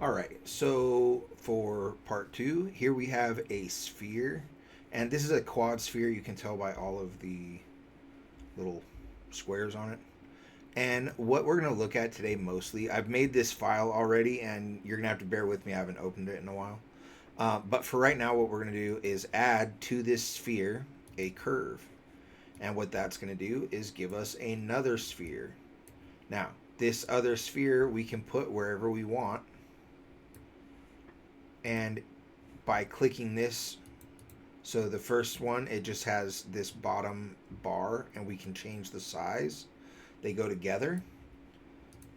All right, so for part two, here we have a sphere, and this is a quad sphere. You can tell by all of the little squares on it. And what we're going to look at today mostly, I've made this file already, and you're going to have to bear with me. I haven't opened it in a while. But for right now, what we're going to do is add to this sphere a curve. And what that's going to do is give us another sphere. Now, this other sphere we can put wherever we want. And by clicking this, so the first one, it just has this bottom bar, and we can change the size. They go together.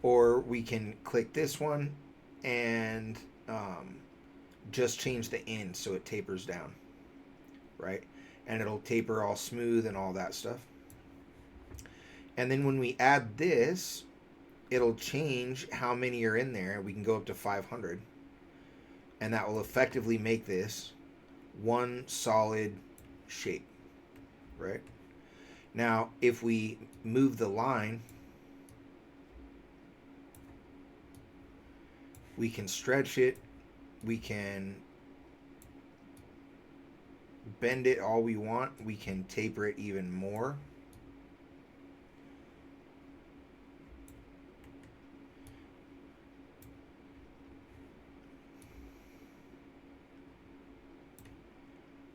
Or we can click this one and just change the end so it tapers down, right? And it'll taper all smooth and all that stuff. And then when we add this, it'll change how many are in there. We can go up to 500. And that will effectively make this one solid shape, right? Now, if we move the line, we can stretch it, we can bend it all we want, we can taper it even more.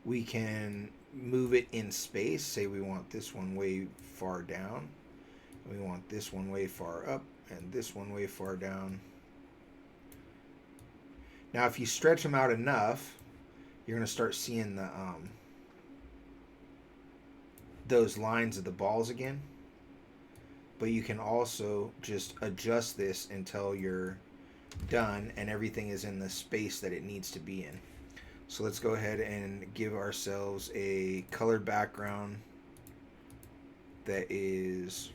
We can move it in space. Say we want this one way far down, we want this one way far up, and this one way far down. Now, if you stretch them out enough, you're going to start seeing the those lines of the balls again. But you can also just adjust this until you're done and everything is in the space that it needs to be in. So let's go ahead and give ourselves a colored background that is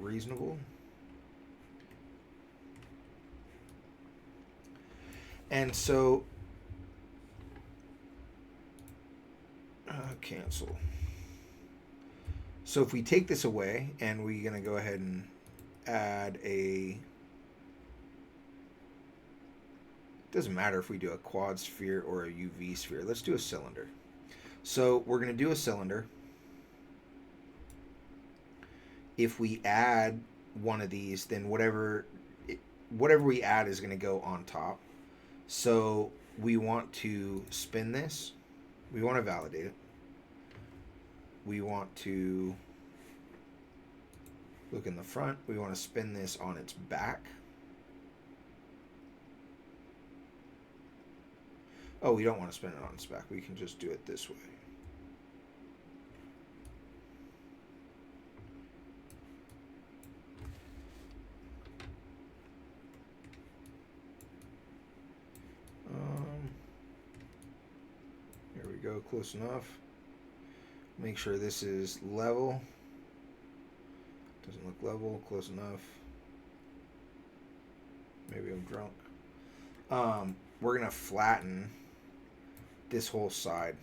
reasonable. And so, cancel. So if we take this away and we're going to go ahead and add a, doesn't matter if we do a quad sphere or a UV sphere. Let's do a cylinder. So we're going to do a cylinder. If we add one of these, then whatever we add is going to go on top. So we want to spin this. We want to validate it. We want to look in the front. We want to spin this on its back. Oh, we don't want to spin it on its back. We can just do it this way. There we go, close enough. Make sure this is level. Doesn't look level, close enough. Maybe I'm drunk. We're gonna flatten this whole side.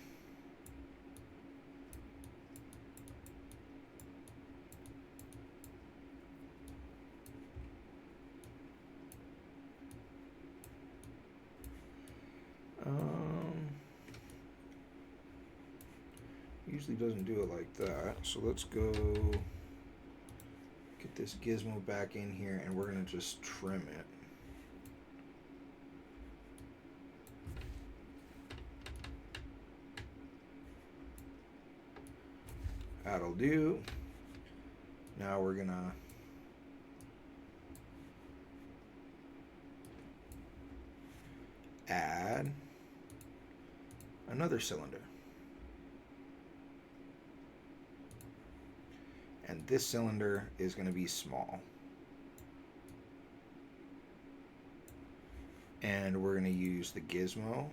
Usually doesn't do it like that. So let's go get this gizmo back in here and we're gonna just trim it. That'll do. Now we're gonna add another cylinder. And this cylinder is going to be small. And we're going to use the gizmo.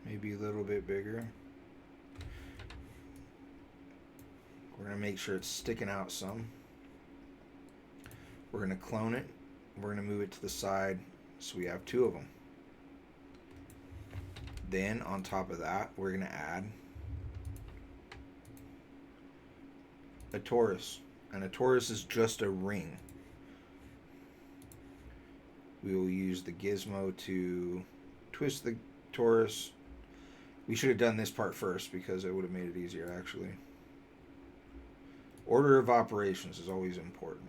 Maybe a little bit bigger. We're going to make sure it's sticking out some. We're going to clone it. We're going to move it to the side so we have two of them. Then on top of that, we're going to add a torus. And a torus is just a ring. We will use the gizmo to twist the torus. We should have done this part first because it would have made it easier, actually. Order of operations is always important.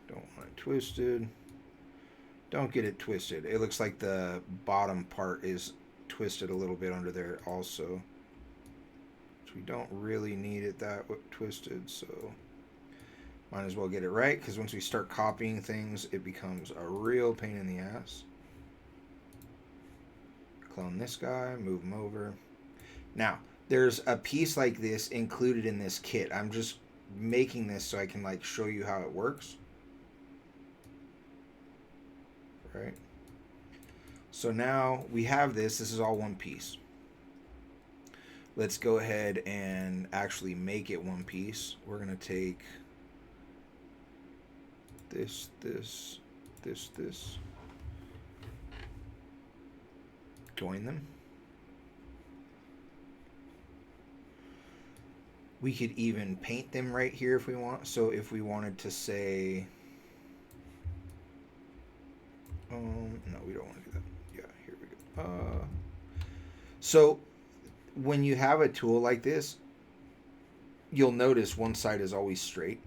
Don't want it twisted. Don't get it twisted. It looks like the bottom part is twisted a little bit under there also. Which we don't really need it that twisted, so might as well get it right, because once we start copying things, it becomes a real pain in the ass. Clone this guy, move him over. Now, there's a piece like this included in this kit. I'm just making this so I can like show you how it works. Right? So now we have this. This is all one piece. Let's go ahead and actually make it one piece. We're going to take this. Join them. We could even paint them right here if we want. So if we wanted to say, no, we don't want to do that. Yeah, here we go. So when you have a tool like this, you'll notice one side is always straight.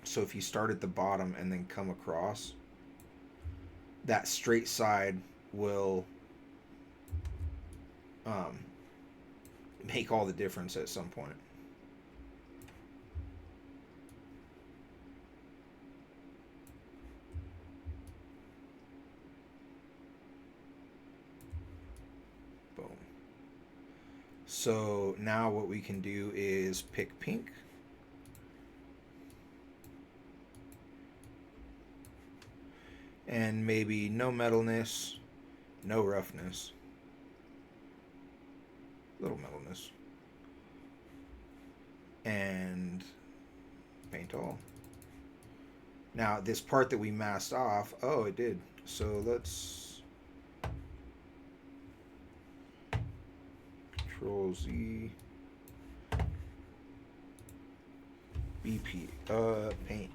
So if you start at the bottom and then come across, that straight side will make all the difference at some point. Boom. So now what we can do is pick pink. And maybe no metalness, no roughness. Little metalness. And paint all. Now this part that we masked off, oh, it did. So let's Control Z, BP, paint.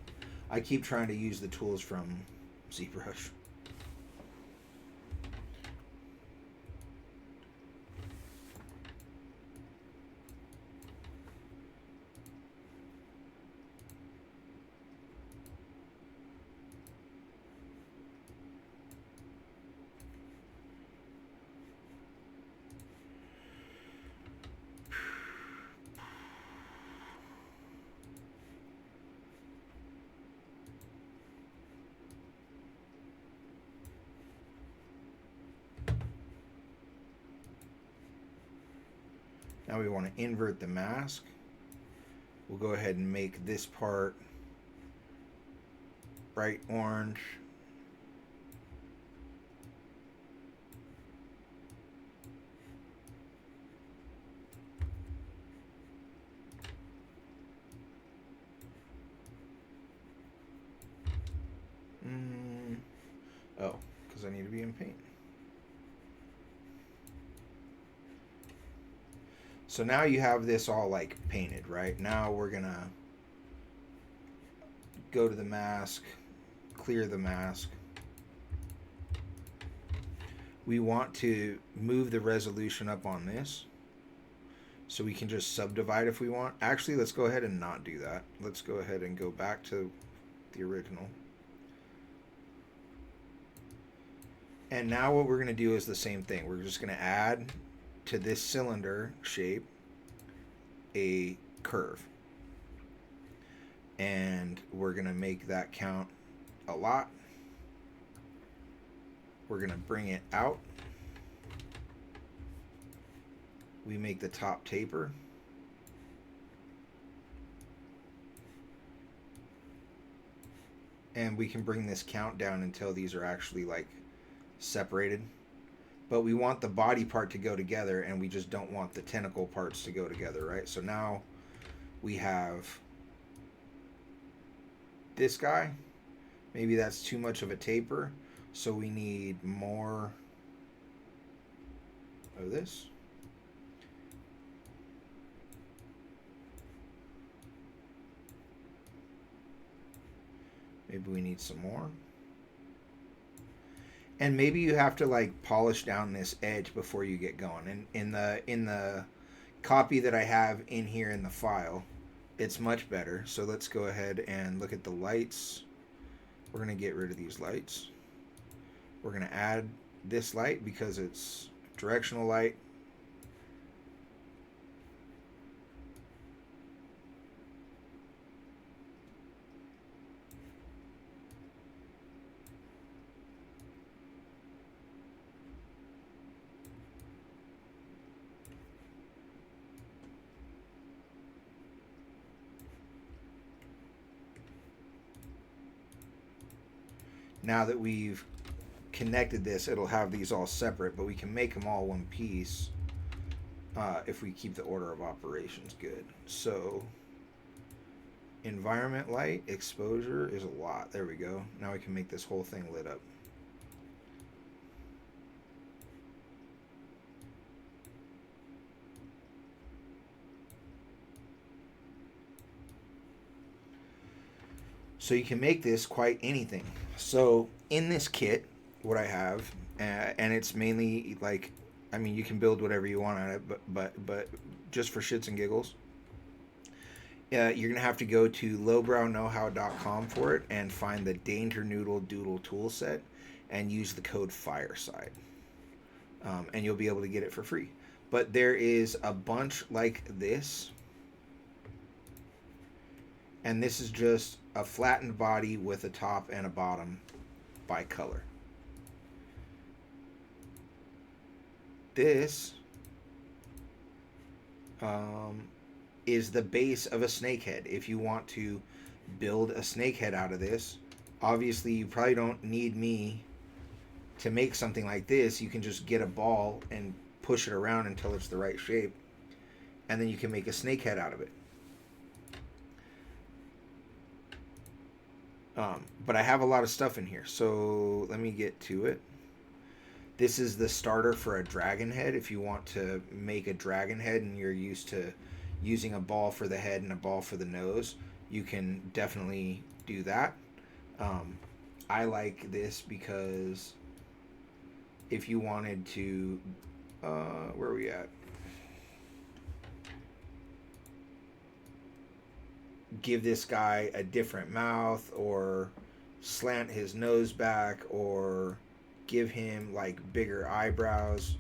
I keep trying to use the tools from ZBrush. Now we want to invert the mask. We'll go ahead and make this part bright orange. Oh, because I need to be in paint. So now you have this all like painted, right? Now we're gonna go to the mask, clear the mask. We want to move the resolution up on this so we can just subdivide if we want. Actually, let's go ahead and not do that. Let's go ahead and go back to the original. And now what we're going to do is the same thing. We're just going to add to this cylinder shape a curve. And we're going to make that count a lot. We're going to bring it out. We make the top taper. And we can bring this count down until these are actually like separated. But we want the body part to go together, and we just don't want the tentacle parts to go together, right? So now we have this guy. Maybe that's too much of a taper, so we need more of this. Maybe we need some more. And maybe you have to like polish down this edge before you get going. And in the copy that I have in here in the file, it's much better. So let's go ahead and look at the lights. We're going to get rid of these lights. We're going to add this light because it's directional light. Now that we've connected this, it'll have these all separate, but we can make them all one piece if we keep the order of operations good. So environment light exposure is a lot. There we go. Now we can make this whole thing lit up. So you can make this quite anything. So in this kit, what I have, and it's mainly like, I mean, you can build whatever you want on it, but just for shits and giggles, you're gonna have to go to lowbrownowhow.com for it and find the Danger Noodle Doodle tool set and use the code Fireside, and you'll be able to get it for free. But there is a bunch like this. And this is just a flattened body with a top and a bottom by color. This is the base of a snake head. If you want to build a snake head out of this, obviously you probably don't need me to make something like this. You can just get a ball and push it around until it's the right shape, and then you can make a snake head out of it. But I have a lot of stuff in here, so let me get to it. This is the starter for a dragon head. If you want to make a dragon head and you're used to using a ball for the head and a ball for the nose, you can definitely do that. I like this because if you wanted to, where are we at? Give this guy a different mouth, or slant his nose back, or give him like bigger eyebrows,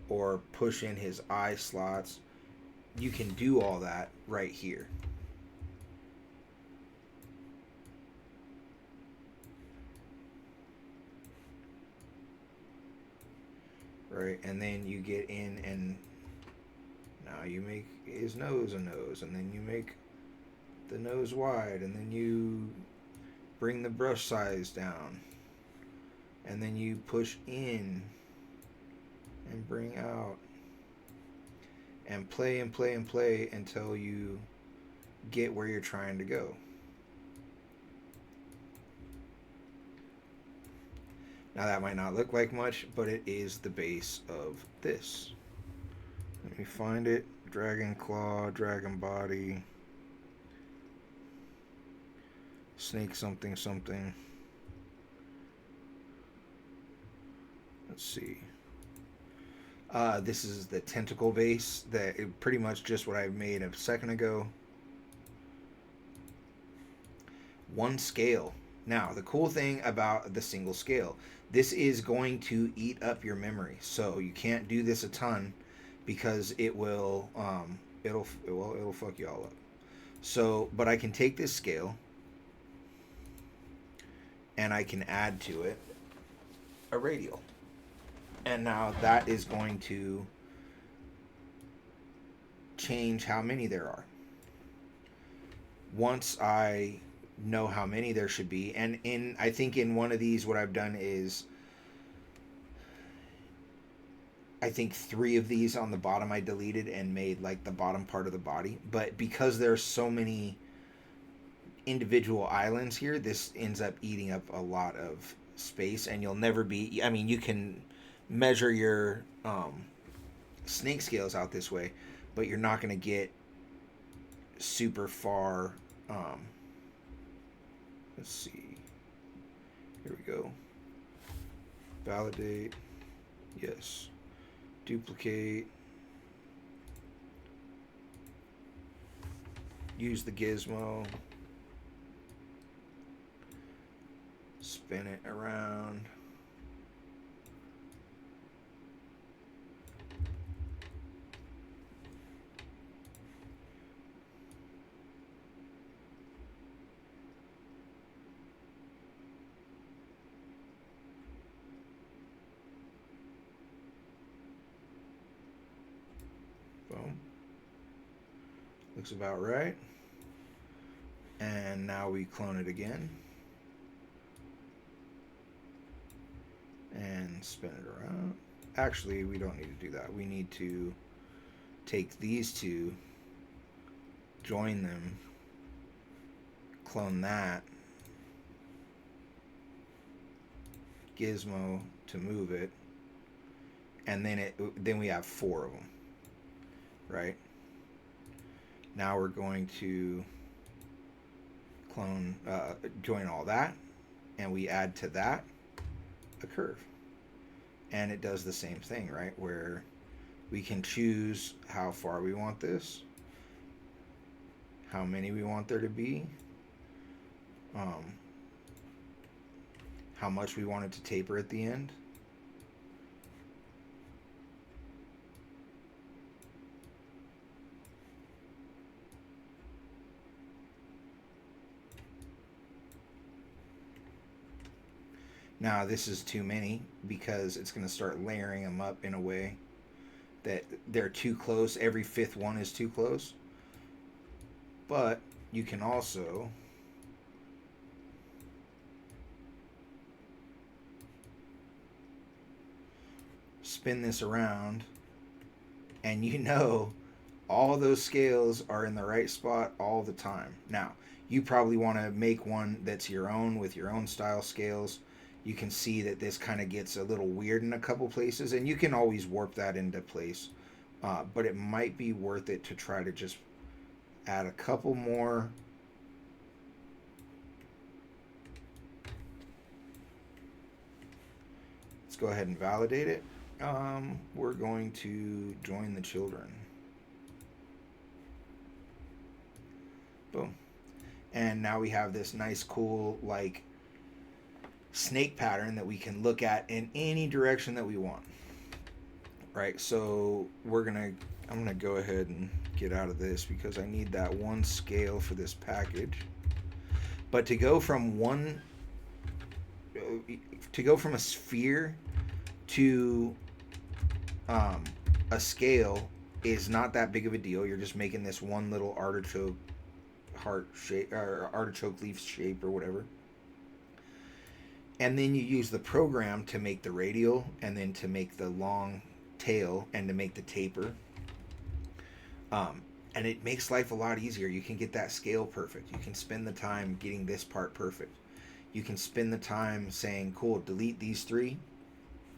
or push in his eye slots. You can do all that right here. Right, and then you get in and now you make his nose a nose, and then you make the nose wide, and then you bring the brush size down, and then you push in and bring out, and play and play and play until you get where you're trying to go. Now that might not look like much, but it is the base of this. Let me find it. Dragon claw, dragon body, snake something something. Let's see. This is the tentacle base. That pretty much just what I made a second ago. One scale. Now, the cool thing about the single scale, this is going to eat up your memory. So you can't do this a ton because it will it'll fuck you all up. So, but I can take this scale and I can add to it a radial. And now that is going to change how many there are. Once I know how many there should be, and I think in one of these what I've done is I think 3 of these on the bottom I deleted and made like the bottom part of the body. But because there's so many individual islands here, this ends up eating up a lot of space, and you'll never be. I mean, you can measure your snake scales out this way, but you're not going to get super far. Um, let's see. Here we go. Validate. Yes. Duplicate. Use the gizmo. Spin it around. Boom. Looks about right. And now we clone it again. And spin it around. Actually, we don't need to do that. We need to take these two, join them, clone that, gizmo to move it, and then we have 4 of them, right? Now we're going to clone, join all that, and we add to that a curve. And it does the same thing, right? Where we can choose how far we want this, how many we want there to be, how much we want it to taper at the end. Now this is too many because it's going to start layering them up in a way that they're too close. Every 5th one is too close. But you can also spin this around, and you know all those scales are in the right spot all the time. Now, you probably want to make one that's your own with your own style scales. You can see that this kind of gets a little weird in a couple places, and you can always warp that into place. But it might be worth it to try to just add a couple more. Let's go ahead and validate it. We're going to join the children. Boom. And now we have this nice, cool, like, snake pattern that we can look at in any direction that we want. Right, so I'm gonna go ahead and get out of this because I need that one scale for this package. But to go from a sphere to a scale is not that big of a deal. You're just making this one little artichoke heart shape or artichoke leaf shape or whatever. And then you use the program to make the radial, and then to make the long tail, and to make the taper. And it makes life a lot easier. You can get that scale perfect. You can spend the time getting this part perfect. You can spend the time saying, cool, delete these 3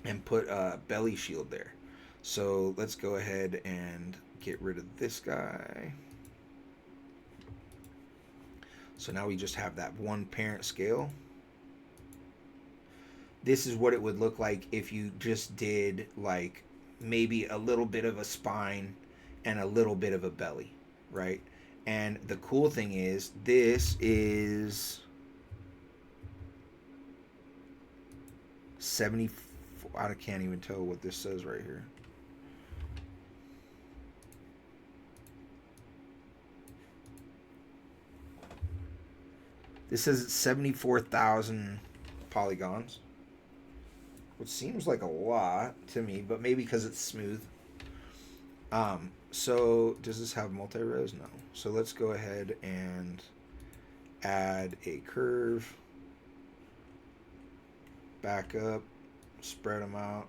and put a belly shield there. So let's go ahead and get rid of this guy. So now we just have that one parent scale. This is what it would look like if you just did like maybe a little bit of a spine and a little bit of a belly, right? And the cool thing is this is 74. I can't even tell what this says right here. This says it's 74,000 polygons, which seems like a lot to me, but maybe because it's smooth. So does this have multi-res? No. So let's go ahead and add a curve. Back up, spread them out,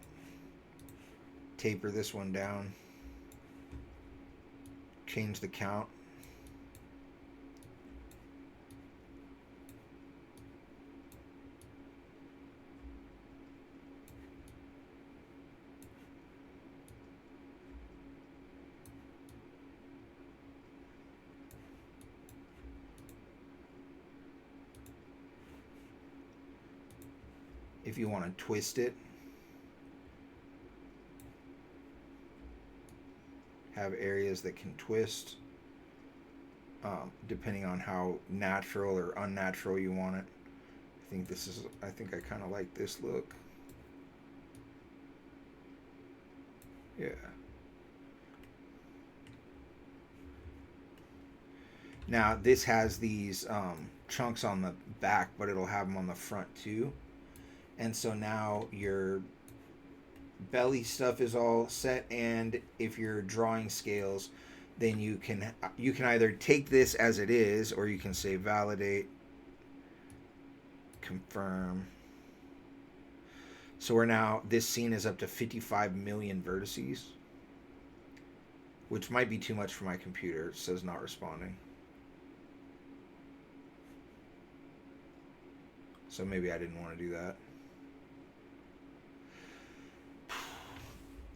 taper this one down. Change the count. If you want to twist it, have areas that can twist, depending on how natural or unnatural you want it. I think I kind of like this look. Yeah. Now this has these chunks on the back, but it'll have them on the front too. And so now your belly stuff is all set, and if you're drawing scales, then you can either take this as it is, or you can say validate, confirm. So we're now, this scene is up to 55 million vertices, which might be too much for my computer. It says not responding. So maybe I didn't want to do that.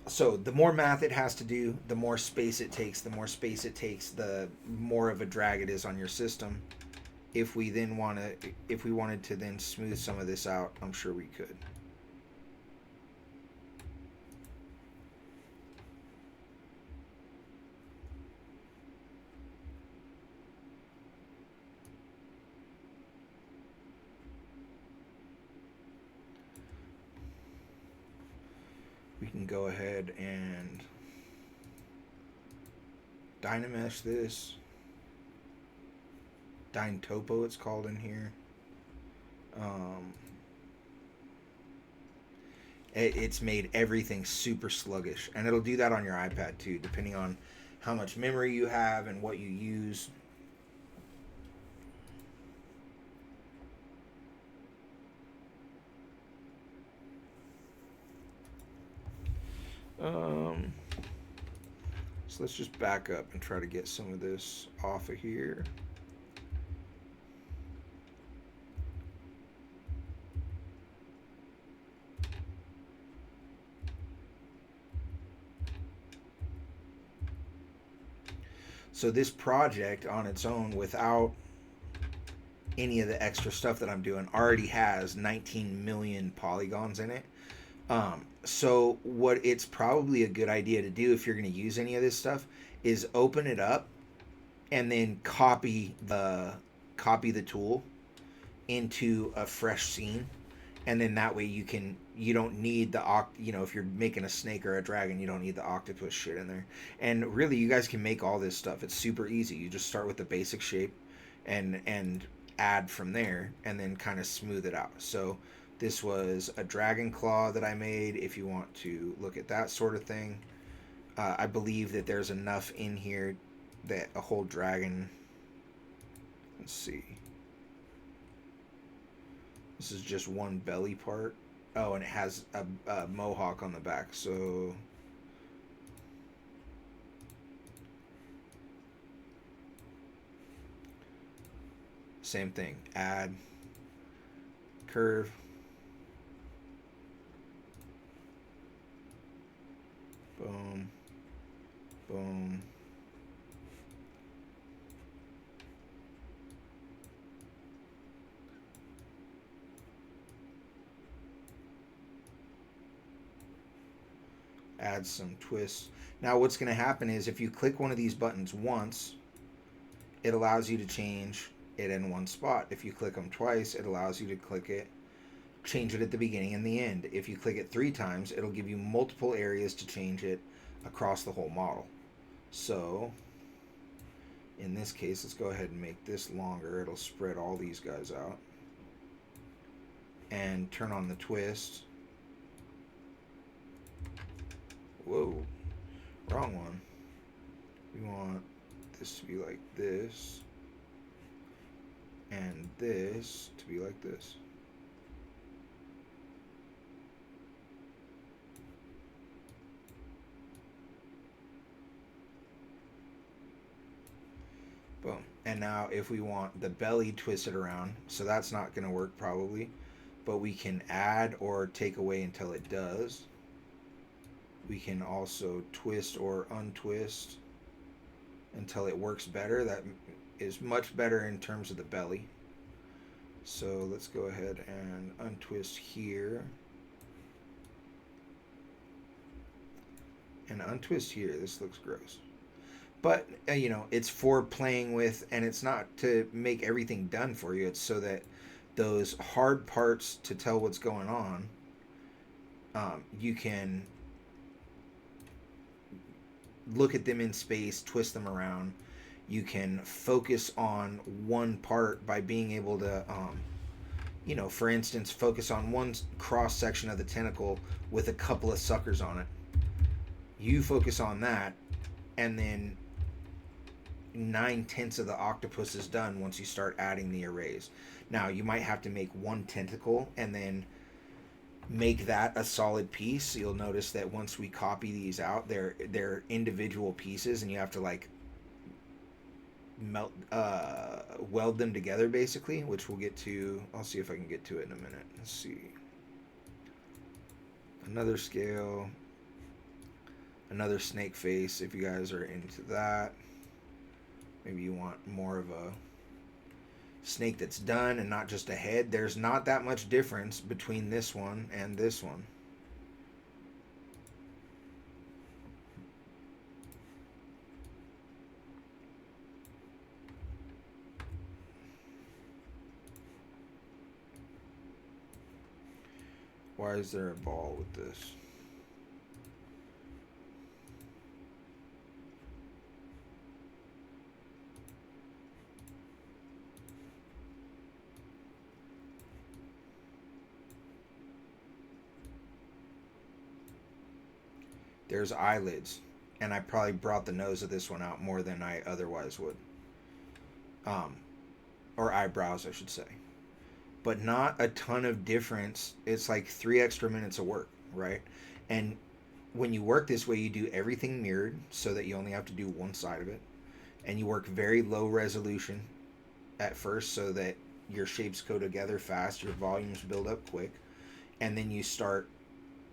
So the more math it has to do, the more space it takes. The more space it takes, the more of a drag it is on your system. If we wanted to then smooth some of this out, I'm sure we could. We can go ahead and Dynamesh this. Dyntopo it's called in here. It's made everything super sluggish, and it'll do that on your iPad too, depending on how much memory you have and what you use. So let's just back up and try to get some of this off of here. So this project on its own, without any of the extra stuff that I'm doing, already has 19 million polygons in it. So what it's probably a good idea to do if you're going to use any of this stuff is open it up and then copy the tool into a fresh scene, and then that way you don't need the if you're making a snake or a dragon, you don't need the octopus shit in there. And really, you guys can make all this stuff. It's super easy. You just start with the basic shape and add from there, and then kind of smooth it out. So this was a dragon claw that I made, if you want to look at that sort of thing. I believe that there's enough in here that a whole dragon... Let's see. This is just one belly part. Oh, and it has a mohawk on the back, so... Same thing. Add. Curve. Boom. Boom. Add some twists. Now what's going to happen is if you click one of these buttons once, it allows you to change it in one spot. If you click them twice, it allows you to change it at the beginning and the end. If you click it 3 times, it'll give you multiple areas to change it across the whole model. So in this case, let's go ahead and make this longer. It'll spread all these guys out. And turn on the twist. Whoa, wrong one. We want this to be like this, and this to be like this. And now if we want the belly twisted around, so that's not going to work probably, but we can add or take away until it does. We can also twist or untwist until it works better. That is much better in terms of the belly. So let's go ahead and untwist here. And untwist here. This looks gross. But, you know, it's for playing with, and it's not to make everything done for you. It's so that those hard parts to tell what's going on, you can look at them in space, twist them around. You can focus on one part by being able to, you know, for instance, focus on one cross section of the tentacle with a couple of suckers on it. You focus on that, and then 9/10 of the octopus is done once you start adding the arrays. Now, you might have to make one tentacle and then make that a solid piece. You'll notice that once we copy these out, they're individual pieces, and you have to like weld them together basically, which we'll get to. I'll see if I can get to it in a minute. Let's see. Another scale, another snake face if you guys are into that. Maybe you want more of a snake that's done and not just a head. There's not that much difference between this one and this one. Why is there a ball with this? There's eyelids, and I probably brought the nose of this one out more than I otherwise would. Or eyebrows, I should say. But not a ton of difference. It's like 3 extra minutes of work, right? And when you work this way, you do everything mirrored so that you only have to do one side of it. And you work very low resolution at first so that your shapes go together fast, your volumes build up quick, and then you start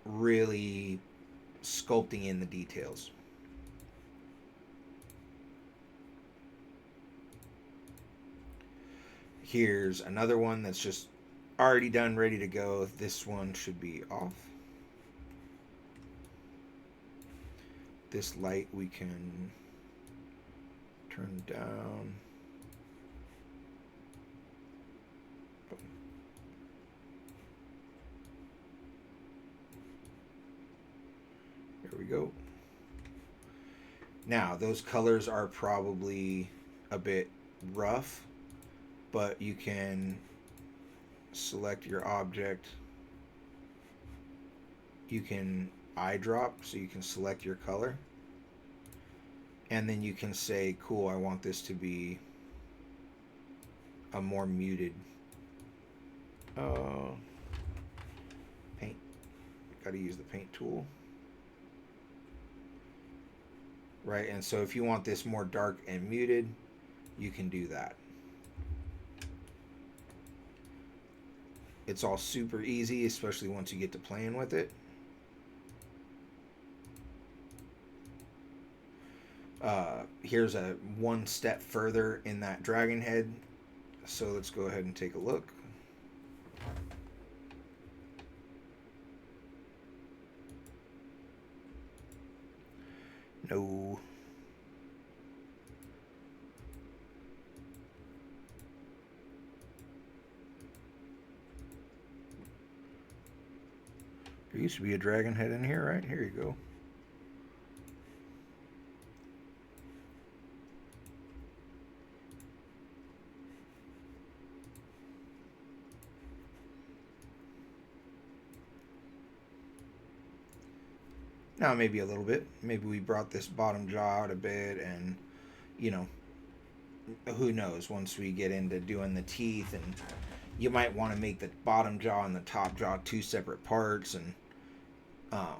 really sculpting in the details. Here's another one that's just already done, ready to go. This one should be off. This light we can turn down. There we go. Now, those colors are probably a bit rough, but you can select your object. You can eyedrop, so you can select your color. And then you can say, cool, I want this to be a more muted paint. Gotta use the paint tool. Right, and so if you want this more dark and muted, you can do that. It's all super easy, especially once you get to playing with it. Here's a one step further in that dragon head. So let's go ahead and take a look. No. There used to be a dragon head in here, right? Here you go. Now maybe a little bit. Maybe we brought this bottom jaw out a bit, and, you know, who knows, once we get into doing the teeth, and you might want to make the bottom jaw and the top jaw 2 separate parts, and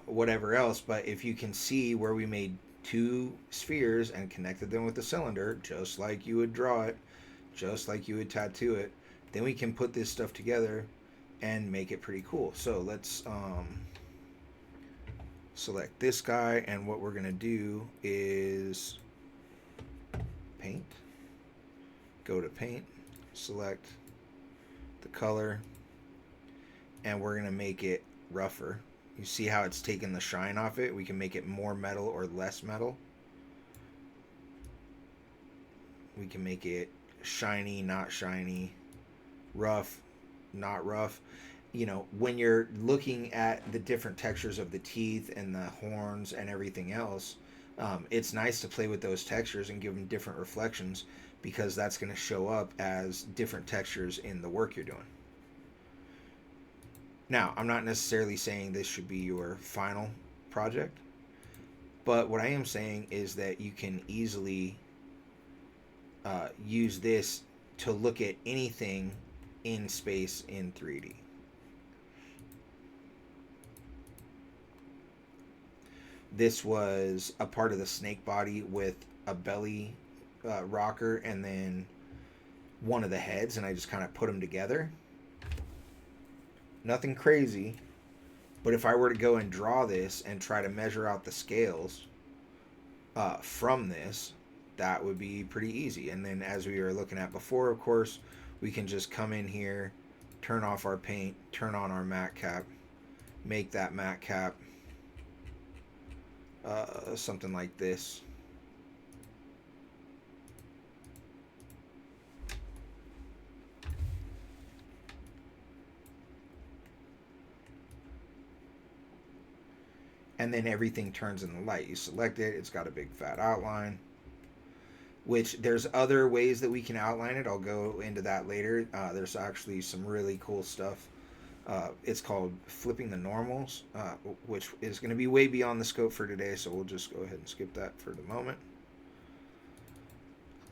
whatever else. But if you can see where we made two spheres and connected them with the cylinder, just like you would draw it, just like you would tattoo it, then we can put this stuff together and make it pretty cool. So let's select this guy, and what we're going to do is paint. Go to paint, select the color, and we're going to make it rougher. You see how it's taken the shine off it? We can make it more metal or less metal. We can make it shiny, not shiny, rough, not rough. You know, when you're looking at the different textures of the teeth and the horns and everything else, it's nice to play with those textures and give them different reflections, because that's going to show up as different textures in the work you're doing. Now, I'm not necessarily saying this should be your final project, but what I am saying is that you can easily use this to look at anything in space in 3D. This was a part of the snake body with a belly rocker and then one of the heads, and I just kind of put them together. Nothing crazy, but if I were to go and draw this and try to measure out the scales from this, that would be pretty easy. And then, as we were looking at before, of course, we can just come in here, turn off our paint, turn on our matte cap, make that matte cap something like this. And then everything turns in the light. You select it, it's got a big fat outline, which there's other ways that we can outline it. I'll go into that later. There's actually some really cool stuff. It's called flipping the normals, which is going to be way beyond the scope for today, so we'll just go ahead and skip that for the moment.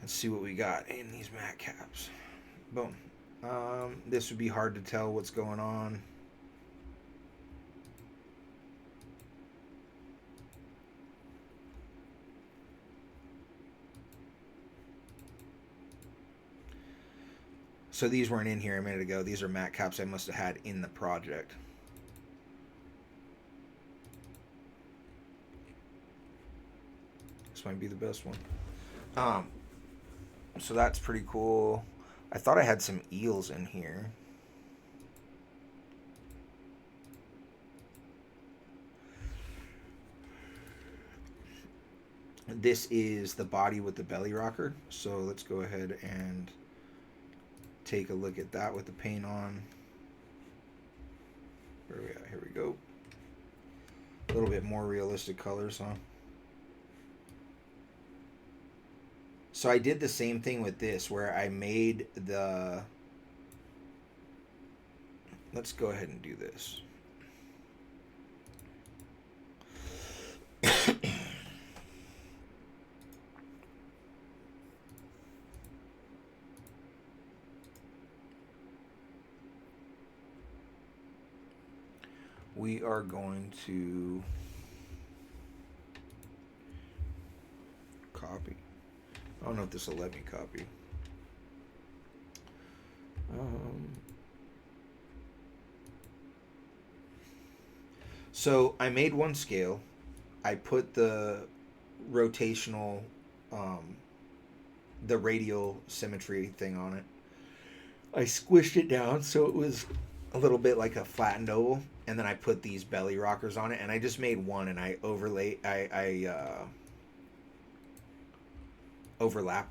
Let's see what we got in these matte caps. Boom. This would be hard to tell what's going on. So these weren't in here a minute ago. These are matte caps I must have had in the project. This might be the best one. So that's pretty cool. I thought I had some eels in here. This is the body with the belly rocker. So let's go ahead and take a look at that with the paint on. Where are we at? Here we go. A little bit more realistic colors, huh? So I did the same thing with this, where I made the... Let's go ahead and do this. We are going to copy. I don't know if this will let me copy. So I made one scale. I put the rotational, the radial symmetry thing on it. I squished it down so it was a little bit like a flattened oval, and then I put these belly rockers on it, and I just made one, and I overlapped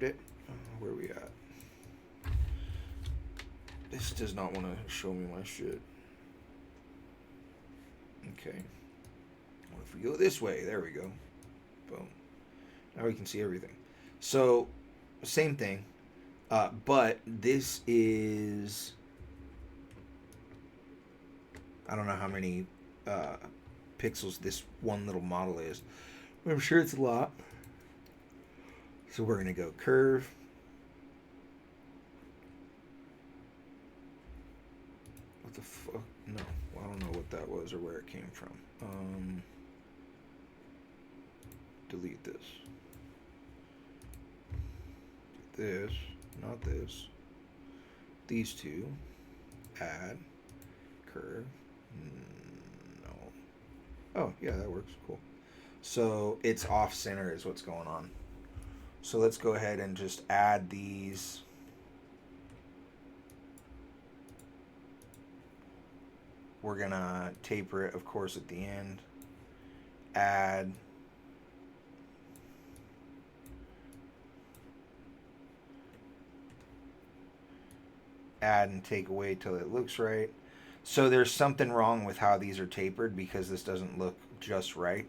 it. Where are we at? This does not want to show me my shit. Okay. Well, if we go this way, there we go. Boom. Now we can see everything. So, same thing. But this is... I don't know how many pixels this one little model is, but I'm sure it's a lot. So we're going to go curve. What the fuck? No, I don't know what that was or where it came from. delete this. This, not this. These two. Add. Curve. No. Oh, yeah, that works. Cool. So it's off center is what's going on. So let's go ahead and just add these. We're going to taper it, of course, at the end. Add. Add and take away till it looks right. So there's something wrong with how these are tapered because this doesn't look just right.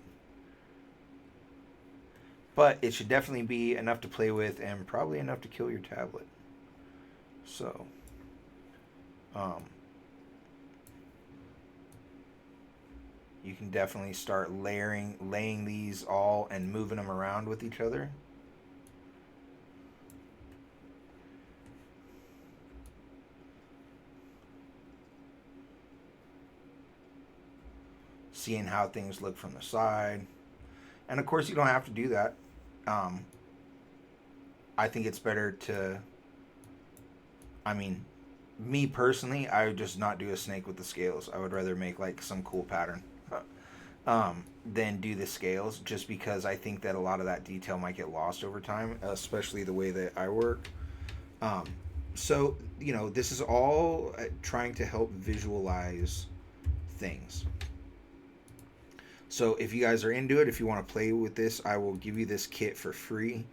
But it should definitely be enough to play with and probably enough to kill your tablet. So, you can definitely start laying these all and moving them around with each other. Seeing how things look from the side. And of course, you don't have to do that. I think it's better to. I mean, me personally, I would just not do a snake with the scales. I would rather make like some cool pattern than do the scales, just because I think that a lot of that detail might get lost over time, especially the way that I work. So, this is all trying to help visualize things. So if you guys are into it, if you want to play with this, I will give you this kit for free,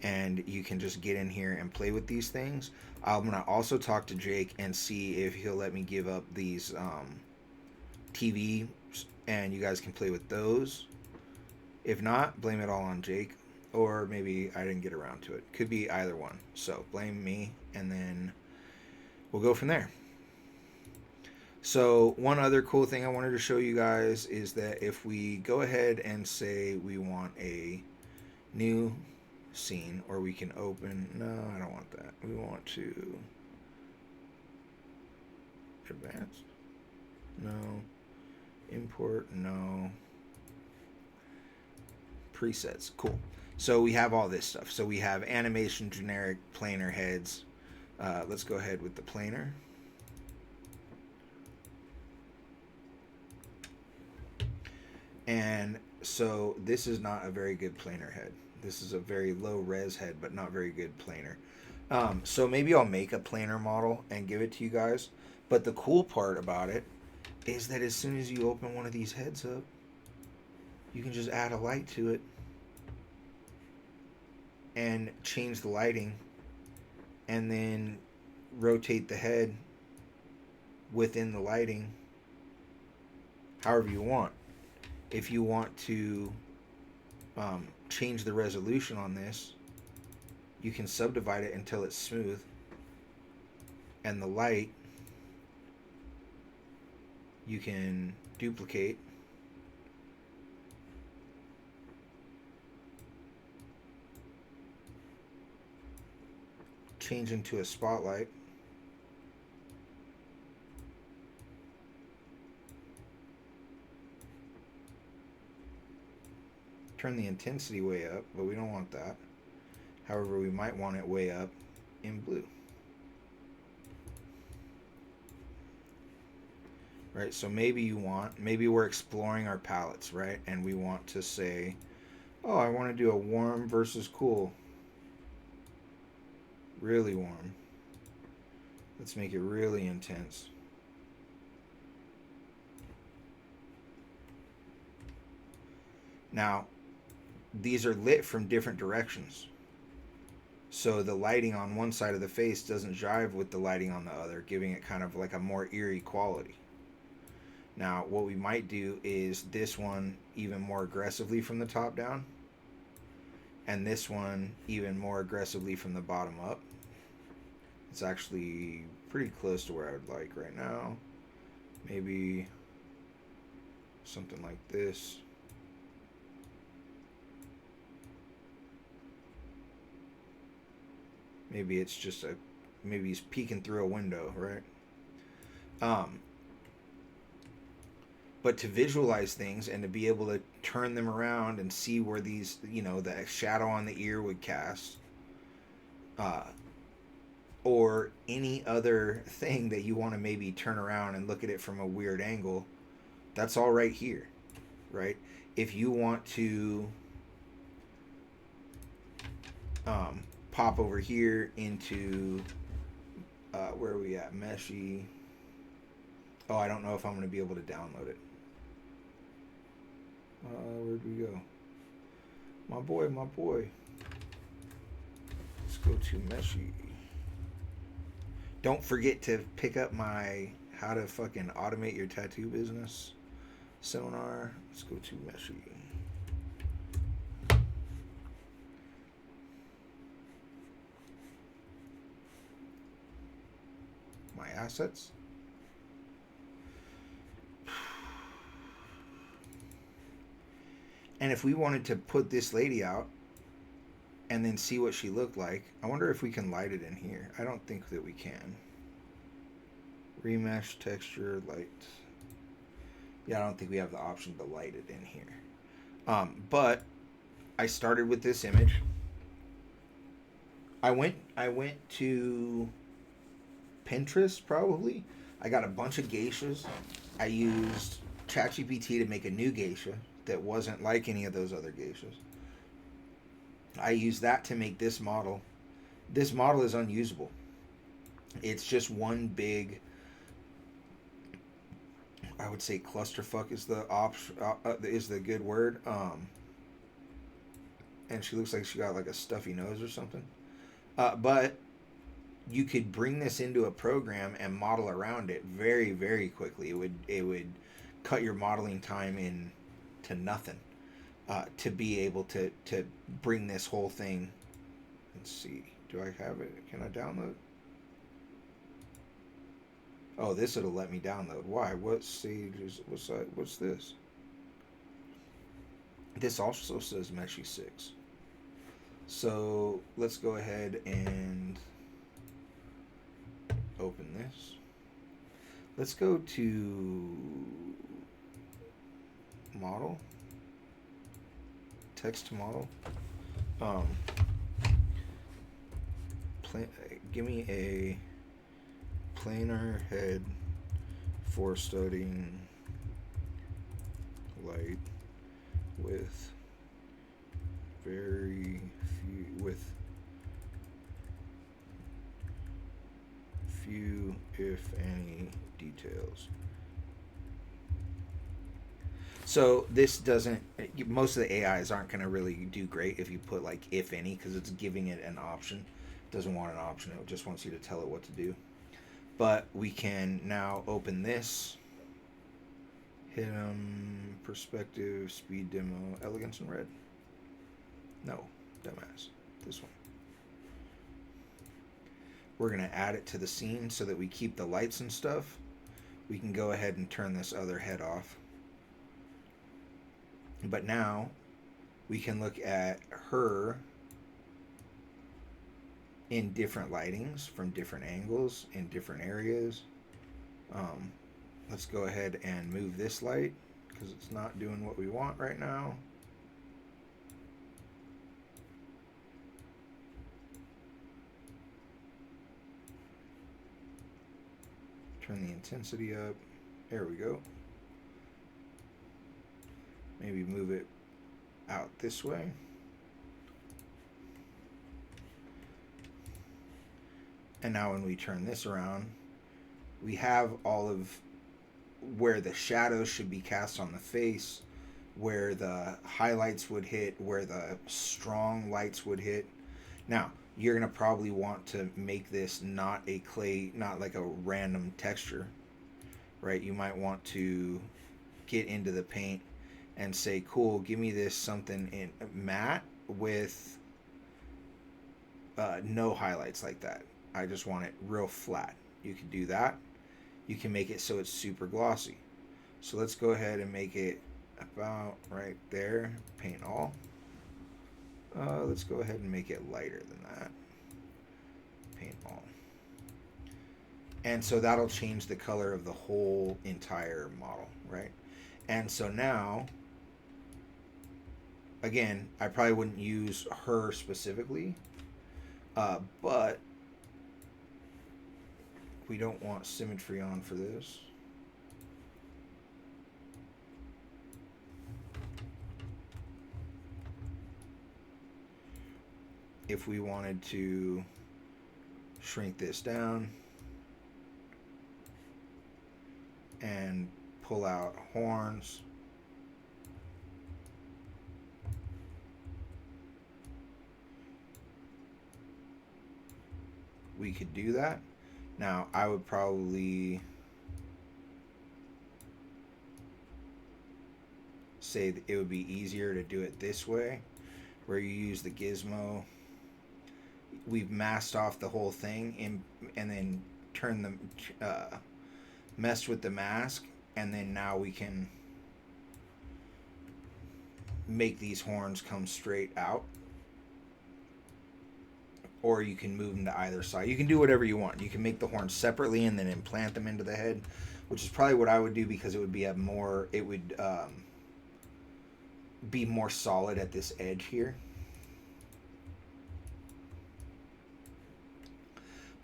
and you can just get in here and play with these things. I'm going to also talk to Jake and see if he'll let me give up these TV, and you guys can play with those. If not, blame it all on Jake, or maybe I didn't get around to it. Could be either one. So blame me, and then we'll go from there. So one other cool thing I wanted to show you guys is that if we go ahead and say we want a new scene, or we can open, no, I don't want that. We want to advanced, no, import, no, presets, cool. So we have all this stuff. So we have animation, generic, planar heads. Let's go ahead with the planar. And so this is not a very good planar head. This is a very low res head, but not very good planar. So maybe I'll make a planar model and give it to you guys. But the cool part about it is that as soon as you open one of these heads up, you can just add a light to it and change the lighting, and then rotate the head within the lighting however you want. If you want to change the resolution on this, you can subdivide it until it's smooth, and the light you can duplicate, change into a spotlight, turn the intensity way up, but we don't want that. However, we might want it way up in blue. Right, so maybe we're exploring our palettes, right? And we want to say, oh, I want to do a warm versus cool. Really warm. Let's make it really intense. Now, these are lit from different directions. So the lighting on one side of the face doesn't jive with the lighting on the other, giving it kind of like a more eerie quality. Now, what we might do is this one even more aggressively from the top down, and this one even more aggressively from the bottom up. It's actually pretty close to where I would like right now. Maybe something like this. Maybe it's just maybe he's peeking through a window, right? But to visualize things and to be able to turn them around and see where these, the shadow on the ear would cast, uh, or any other thing that you want to maybe turn around and look at it from a weird angle, that's all right here, right? If you want to pop over here into where are we at? Meshy. Oh, I don't know if I'm going to be able to download it. Where'd we go? My boy. Let's go to Meshy. Don't forget to pick up my how to fucking automate your tattoo business seminar. Let's go to Meshy. My assets. And if we wanted to put this lady out and then see what she looked like, I wonder if we can light it in here. I don't think that we can. Remesh, texture, light. Yeah, I don't think we have the option to light it in here. But I started with this image. I went to Pinterest probably. I got a bunch of geishas. I used ChatGPT to make a new geisha that wasn't like any of those other geishas. I used that to make this model. This model is unusable. It's just one big, I would say clusterfuck is the good word. And she looks like she got like a stuffy nose or something. But you could bring this into a program and model around it very, very quickly. It would cut your modeling time in to nothing, to be able to bring this whole thing. Let's see, do I have it? Can I download? Oh, this it'll let me download. Why? What stage is what's this? This also says Meshy 6. So let's go ahead and open this. Let's go to model, text to model. Give me a planar head for studying light with very few if any details. So this doesn't, most of the AIs aren't going to really do great if you put like if any, because it's giving it an option. It doesn't want an option, it just wants you to tell it what to do. But we can now open this, hit perspective, speed demo, elegance in red. No, dumbass, this one. We're going to add it to the scene so that we keep the lights and stuff. We can go ahead and turn this other head off. But now we can look at her in different lightings from different angles in different areas. Let's go ahead and move this light because it's not doing what we want right now. Turn the intensity up. There we go. Maybe move it out this way. And now when we turn this around, we have all of where the shadows should be cast on the face, where the highlights would hit, where the strong lights would hit. Now, you're going to probably want to make this not a clay, not like a random texture, right? You might want to get into the paint and say, cool, give me this something in matte with no highlights like that. I just want it real flat. You can do that. You can make it so it's super glossy. So let's go ahead and make it about right there. Paint all. Let's go ahead and make it lighter than that. Paint all. And so that'll change the color of the whole entire model, right? And so now, again, I probably wouldn't use her specifically, but we don't want symmetry on for this. If we wanted to shrink this down and pull out horns, we could do that. Now, I would probably say that it would be easier to do it this way, where you use the gizmo. We've masked off the whole thing and then turn the messed with the mask, and then now we can make these horns come straight out, or you can move them to either side. You can do whatever you want. You can make the horns separately and then implant them into the head, which is probably what I would do, because it would be be more solid at this edge here.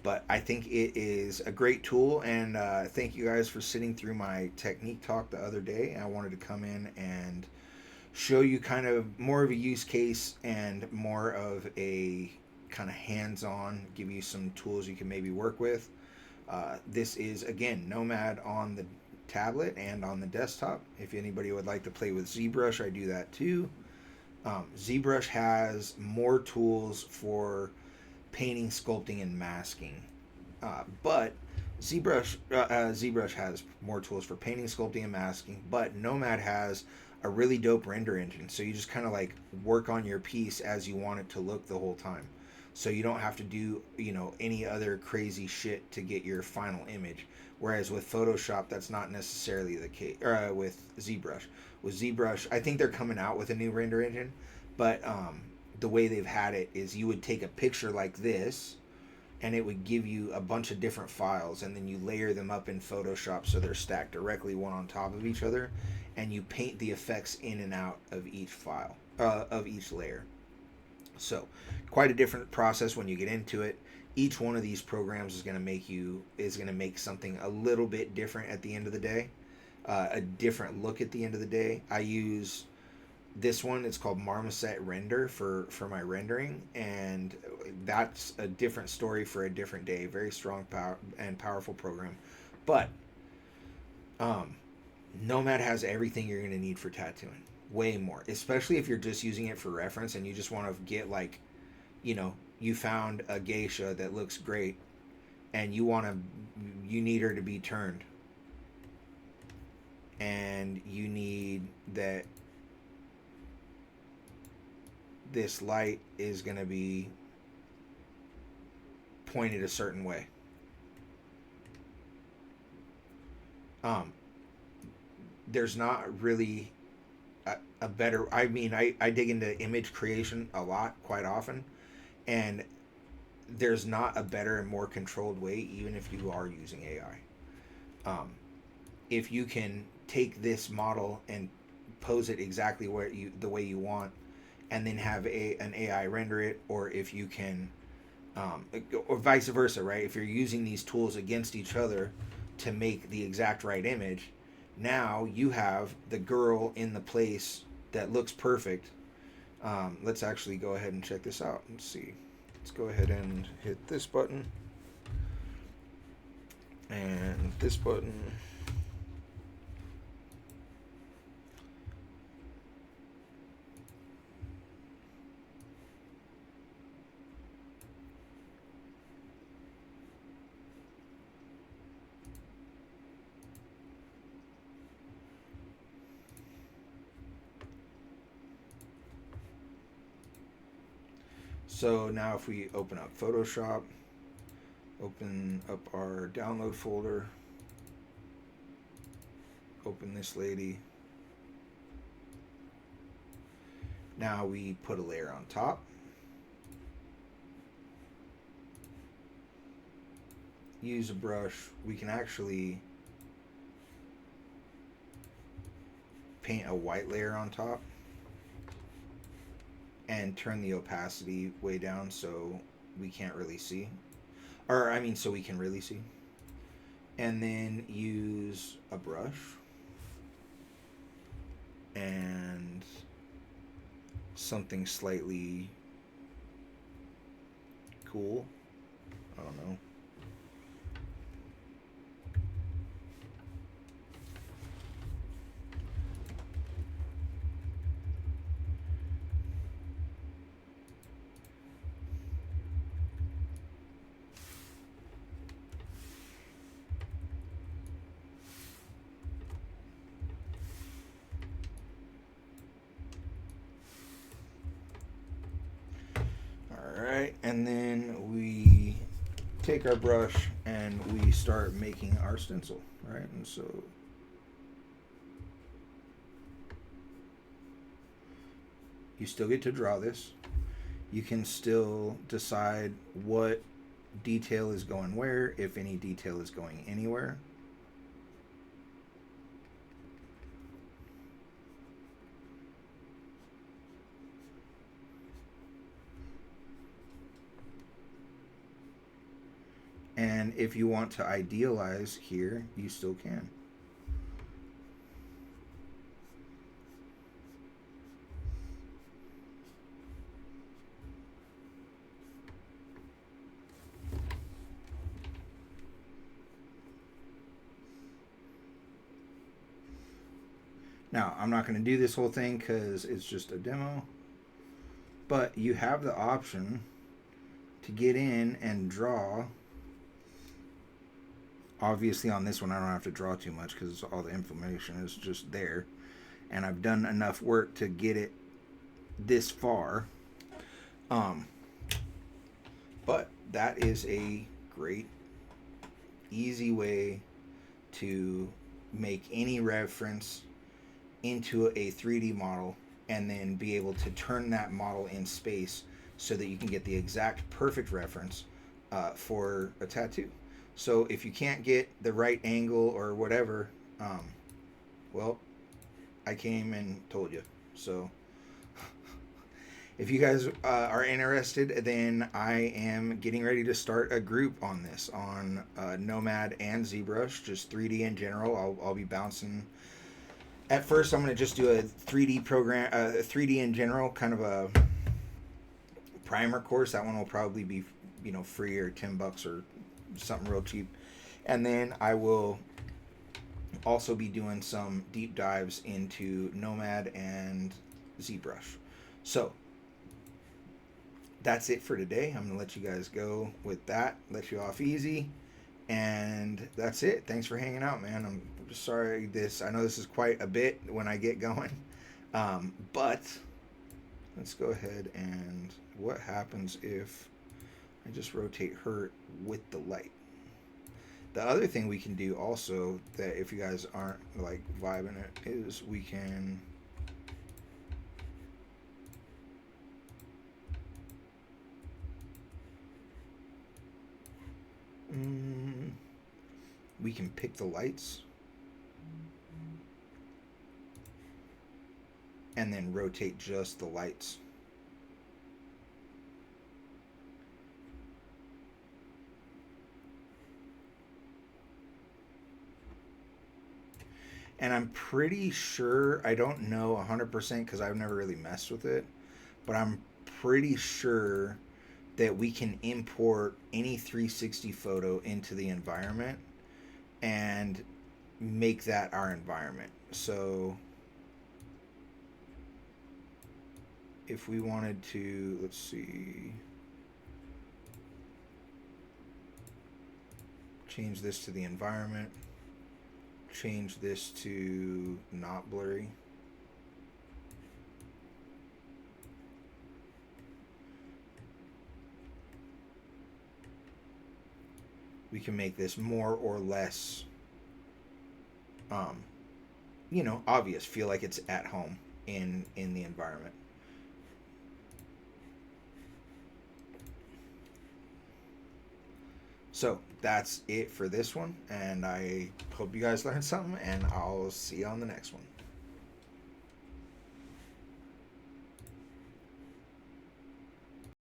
But I think it is a great tool, and thank you guys for sitting through my technique talk the other day. I wanted to come in and show you kind of more of a use case and more of a kind of hands-on, give you some tools you can maybe work with. This is, again, Nomad on the tablet and on the desktop. If anybody would like to play with ZBrush, I do that too. ZBrush has more tools for painting, sculpting, and masking. But ZBrush has more tools for painting, sculpting, and masking. But Nomad has a really dope render engine, so you just kind of like work on your piece as you want it to look the whole time. So you don't have to do any other crazy shit to get your final image. Whereas with Photoshop, that's not necessarily the case. Or with ZBrush, I think they're coming out with a new render engine, but the way they've had it is you would take a picture like this and it would give you a bunch of different files, and then you layer them up in Photoshop so they're stacked directly one on top of each other, and you paint the effects in and out of each file, of each layer. So quite a different process when you get into it. Each one of these programs is going to make something a little bit different at the end of the day, a different look at the end of the day. I use this one. It's called Marmoset Render for my rendering, and that's a different story for a different day. Very strong and powerful program. But Nomad has everything you're going to need for tattooing. Way more, especially if you're just using it for reference and you just want to get you found a geisha that looks great and you need her to be turned, and you need that this light is going to be pointed a certain way. There's not really a better, I mean, I dig into image creation a lot, quite often, and there's not a better and more controlled way, even if you are using AI. If you can take this model and pose it exactly the way you want, and then have an AI render it, or if you can, or vice versa, right? If you're using these tools against each other to make the exact right image, now you have the girl in the place that looks perfect. Let's actually go ahead and check this out. Let's see. Let's go ahead and hit this button and this button. So now if we open up Photoshop, open up our download folder, open this lady. Now we put a layer on top. Use a brush. We can actually paint a white layer on top and turn the opacity way down so we can't really see. Or, I mean, so we can really see. And then use a brush and something slightly cool. I don't know. Alright, and then we take our brush and we start making our stencil, right? And so you still get to draw this. You can still decide what detail is going where, if any detail is going anywhere. And if you want to idealize here, you still can. Now, I'm not going to do this whole thing because it's just a demo. But you have the option to get in and draw. Obviously on this one I don't have to draw too much because all the information is just there. And I've done enough work to get it this far. But that is a great, easy way to make any reference into a 3D model and then be able to turn that model in space so that you can get the exact perfect reference for a tattoo. So if you can't get the right angle or whatever, well, I came and told you. So if you guys are interested, then I am getting ready to start a group on this, on Nomad and ZBrush, just 3D in general. I'll be bouncing. At first, I'm going to just do a 3D program, 3D in general, kind of a primer course. That one will probably be, free or $10 or something real cheap. And then I will also be doing some deep dives into Nomad and ZBrush. So that's it for today. I'm going to let you guys go with that, let you off easy. And that's it. Thanks for hanging out, man. I'm sorry I know this is quite a bit when I get going. But let's go ahead and what happens if I just rotate her with the light? The other thing we can do also, that if you guys aren't like vibing it, is we can pick the lights and then rotate just the lights. And I'm pretty sure, I don't know 100% because I've never really messed with it, but I'm pretty sure that we can import any 360 photo into the environment and make that our environment. So if we wanted to, let's see, change this to the environment, change this to not blurry. We can make this more or less, obvious, feel like it's at home in the environment. So that's it for this one, and I hope you guys learned something, and I'll see you on the next one.